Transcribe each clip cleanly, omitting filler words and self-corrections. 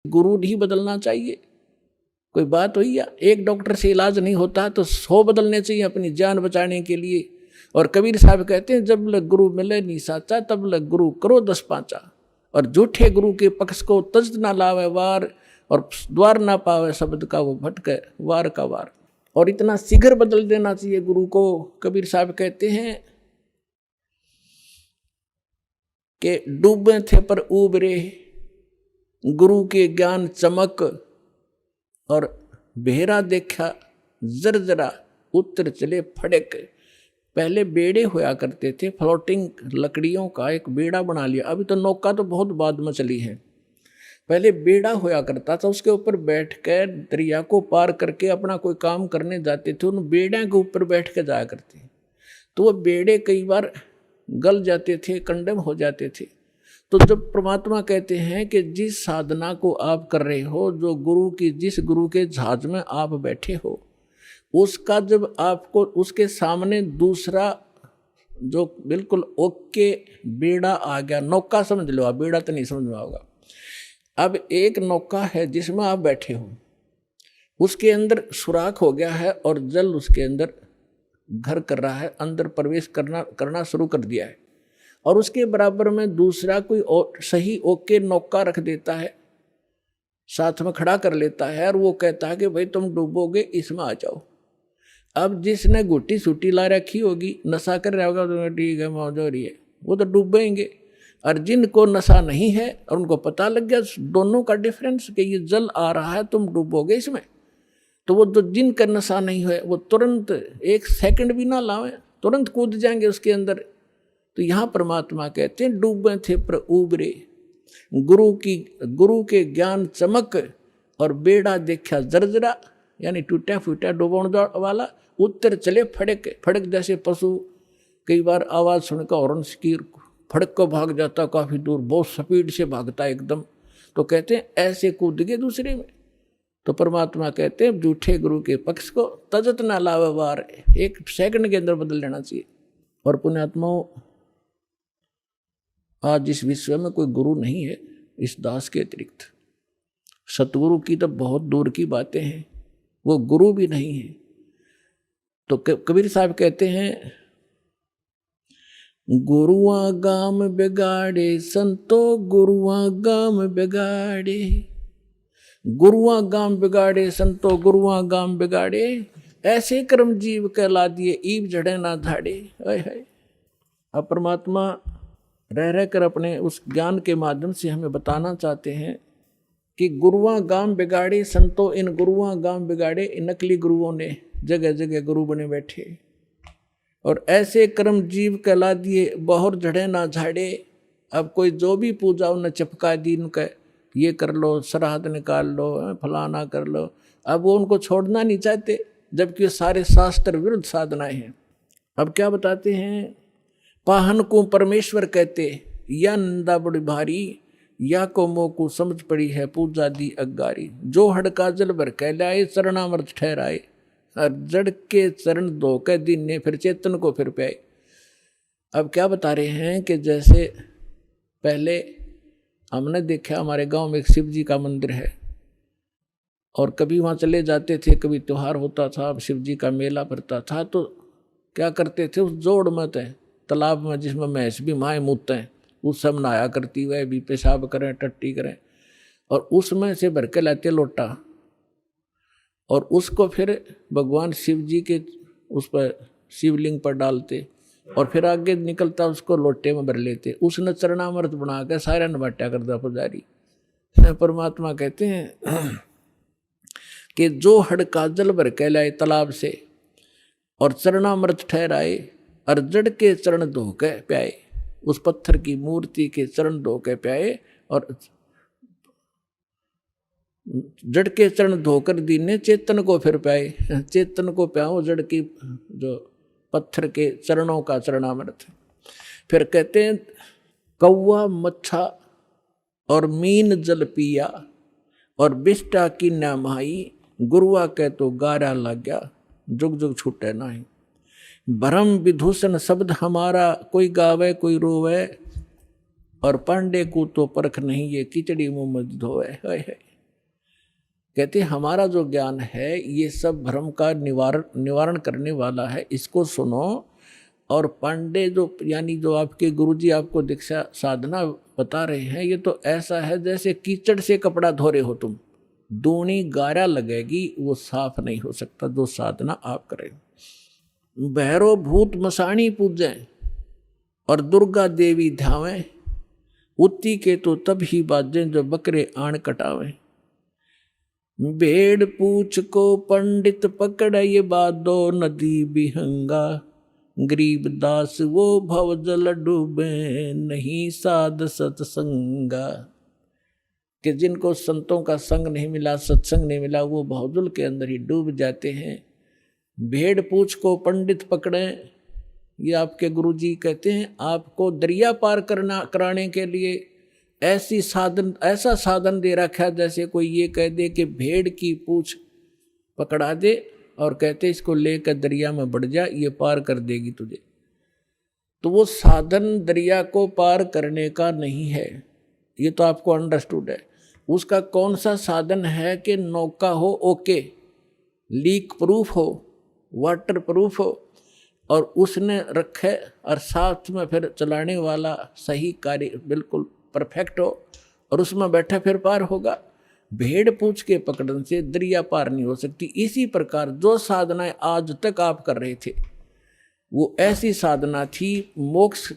गुरु नहीं बदलना चाहिए, कोई बात हुई? या एक डॉक्टर से इलाज नहीं होता तो 100 बदलने चाहिए अपनी जान बचाने के लिए। और कबीर साहब कहते हैं जब लग गुरु मिले नी साचा, तब लग गुरु करो 10 पाँचा। और झूठे गुरु के पक्ष को तज ना लावे वार, और द्वार ना पावे शब्द का वो भटके वार का वार। और इतना शीघ्र बदल देना चाहिए गुरु को। कबीर साहब कहते हैं कि डूबे थे पर उबरे, गुरु के ज्ञान चमक, और बेहरा देखा जरजरा, उत्तर चले फड़क। पहले बेड़े होया करते थे, फ्लोटिंग लकड़ियों का एक बेड़ा बना लिया। अभी तो नौका तो बहुत बाद में चली है। पहले बेड़ा होया करता था, उसके ऊपर बैठ कर दरिया को पार करके अपना कोई काम करने जाते थे। उन बेड़े के ऊपर बैठ के जाया करते, तो वो बेड़े कई बार गल जाते थे, कंडम हो जाते थे। तो जब परमात्मा कहते हैं कि जिस साधना को आप कर रहे हो, जो गुरु की, जिस गुरु के जहाज में आप बैठे हो, उसका जब आपको उसके सामने दूसरा जो बिल्कुल ओके बेड़ा आ गया, नौका समझ लो आप, बेड़ा तो नहीं समझ में होगा। अब एक नौका है जिसमें आप बैठे हो, उसके अंदर सुराख हो गया है और जल उसके अंदर घर कर रहा है, अंदर प्रवेश करना शुरू कर दिया है। और उसके बराबर में दूसरा कोई और सही ओके नौका रख देता है, साथ में खड़ा कर लेता है, और वो कहता है कि भाई तुम डूबोगे, इसमें आ जाओ। अब जिसने गुट्टी सूटी ला रखी होगी, नशा कर रहा होगा, तो ठीक है मौज हो रही है, वो तो डूबेंगे। और जिनको नशा नहीं है और उनको पता लग गया दोनों का डिफरेंस कि ये जल आ रहा है, तुम डूबोगे इसमें, तो वो जो जिनका नशा नहीं है वो तुरंत 1 सेकंड भी ना लावे, तुरंत कूद जाएंगे उसके अंदर। तो यहाँ परमात्मा कहते हैं डूबे थे पर उबरे, गुरु के ज्ञान चमक, और बेड़ा देखा जर्जरा, यानी टूटा फूटा डूबण वाला, उत्तर चले फड़क। फड़क जैसे पशु कई बार आवाज़ सुनकर हॉर्न की फड़क को भाग जाता, काफ़ी दूर बहुत स्पीड से भागता एकदम, तो कहते हैं ऐसे कूद गए दूसरे में। तो परमात्मा कहते हैं झूठे गुरु के पक्ष को तजत ना लावे वार, 1 सेकंड के अंदर बदल लेना चाहिए। और पुण्यात्माओं, आज इस विश्व में कोई गुरु नहीं है इस दास के अतिरिक्त। सतगुरु की तो बहुत दूर की बातें हैं, वो गुरु भी नहीं है। तो कबीर साहब कहते हैं गुरुआ गाम बिगाड़े संतो, गुरुआ गाम बिगाड़े, गुरुआ गाम बिगाड़े संतो, गुरुआ गाम बिगाड़े, ऐसे कर्म जीव कहला दिए, ईब जड़े ना धाड़े। अब परमात्मा रह रह कर अपने उस ज्ञान के माध्यम से हमें बताना चाहते हैं कि गुरुआ गाम बिगाड़े संतो, इन गुरुआ गाम बिगाड़े, इन नकली गुरुओं ने जगह जगह गुरु बने बैठे, और ऐसे कर्म जीव कहला दिए, बहुर झड़े ना झाड़े। अब कोई जो भी पूजा उन्हें चिपका दी, उनका ये कर लो, श्राद्ध निकाल लो, फलाना कर लो। अब वो उनको छोड़ना नहीं चाहते, जबकि सारे शास्त्र विरुद्ध साधनाएं हैं। अब क्या बताते हैं, पाहन को परमेश्वर कहते, या नंदा बड़ी भारी, या को मोह को समझ पड़ी है पूजा दी अगारी। जो हड़का जल भर कहलाए, चरणामृत ठहराए, और जड़ के चरण धो के दिन ने फिर चेतन को फिर पाए। अब क्या बता रहे हैं कि जैसे पहले हमने देखा हमारे गांव में एक शिव जी का मंदिर है, और कभी वहाँ चले जाते थे, कभी त्योहार होता था, अब शिव जी का मेला भरता था, तो क्या करते थे, उस जोड़ में तालाब में जिसमें भैंस भी माएँ मूतते हैं, उस सब नहाया करती हुए भी पेशाब करें, टट्टी करें, और उसमें से भर के लाते लोटा, और उसको फिर भगवान शिव जी के उस पर शिवलिंग पर डालते, और फिर आगे निकलता उसको लोटे में भर लेते। उसने चरणामृत बना के सारा नबाटा कर दिया पुजारी। परमात्मा कहते हैं कि जो हड़का जल भर के लाए तालाब से, और चरणामृत ठहराए, और जड़ के चरण धो के प्याए, उस पत्थर की मूर्ति के चरण धो के प्याए, और जड़ के चरण धोकर दीने चेतन को फिर पाए। चेतन को प्याओ जड़ की जो पत्थर के चरणों का चरणामृत। फिर कहते हैं कौवा मच्छा और मीन जल पिया, और बिष्टा की नामाई, गुरुआ के तो गारा लग गया, जुग जुग छूटे नहीं। भरम विदूषण शब्द हमारा, कोई गावे कोई रोवे, और पांडे को तो परख नहीं, ये खिचड़ी मुँह में धोवे। कहते हमारा जो ज्ञान है ये सब भ्रम का निवारण करने वाला है, इसको सुनो। और पांडे जो यानी जो आपके गुरुजी आपको दीक्षा साधना बता रहे हैं, ये तो ऐसा है जैसे कीचड़ से कपड़ा धो रहे हो तुम, दूनी गारा लगेगी, वो साफ नहीं हो सकता जो साधना आप करें। भैरो भूत मसाणी पूजें और दुर्गा देवी ध्यावें, उत्ती के तो तब ही बाजें जो बकरे आण कटावें। भेड़ पूछ को पंडित पकड़ ये बादो नदी बिहंगा, गरीब दास वो भव जल डूबे नहीं साध सत्संगा। कि जिनको संतों का संग नहीं मिला, सत्संग नहीं मिला, वो भवजल के अंदर ही डूब जाते हैं। भेड़ पूछ को पंडित पकड़े, ये आपके गुरुजी कहते हैं आपको दरिया पार कराने के लिए ऐसा साधन दे रखा जैसे कोई ये कह दे कि भेड़ की पूछ पकड़ा दे और कहते इसको लेकर दरिया में बढ़ जा, ये पार कर देगी तुझे। तो वो साधन दरिया को पार करने का नहीं है, ये तो आपको अंडरस्टूड है। उसका कौन सा साधन है कि नौका हो ओके, लीक प्रूफ हो, वाटर प्रूफ हो, और उसने रखे और साथ में फिर चलाने वाला सही कार्य बिल्कुल परफेक्ट हो और उसमें बैठा फिर पार होगा। भेड़ पूछ के पकड़न से दरिया पार नहीं हो सकती। इसी प्रकार जो साधनाएं आज तक आप कर रहे थे वो ऐसी साधना थी, मोक्ष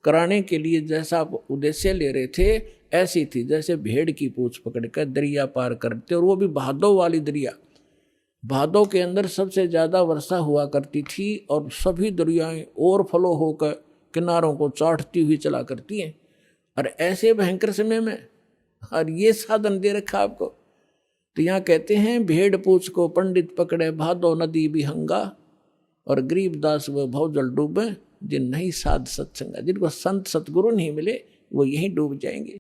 कराने के लिए जैसा आप उद्देश्य ले रहे थे ऐसी थी जैसे भेड़ की पूछ पकड़कर दरिया पार करते, और वो भी भादो वाली दरिया। भादो के अंदर सबसे ज़्यादा वर्षा हुआ करती थी और सभी दरियाएं ओवरफ्लो होकर किनारों को चाटती हुई चला करती हैं। और ऐसे भयंकर समय में और ये साधन दे रखा आपको। तो यहाँ कहते हैं भेड़ पूछ को पंडित पकड़े भादो नदी बिहंगा, और गरीब दास वो भवजल डूबे जिन नहीं साध सत्संगा। जिनको संत सतगुरु नहीं मिले वो यहीं डूब जाएंगे।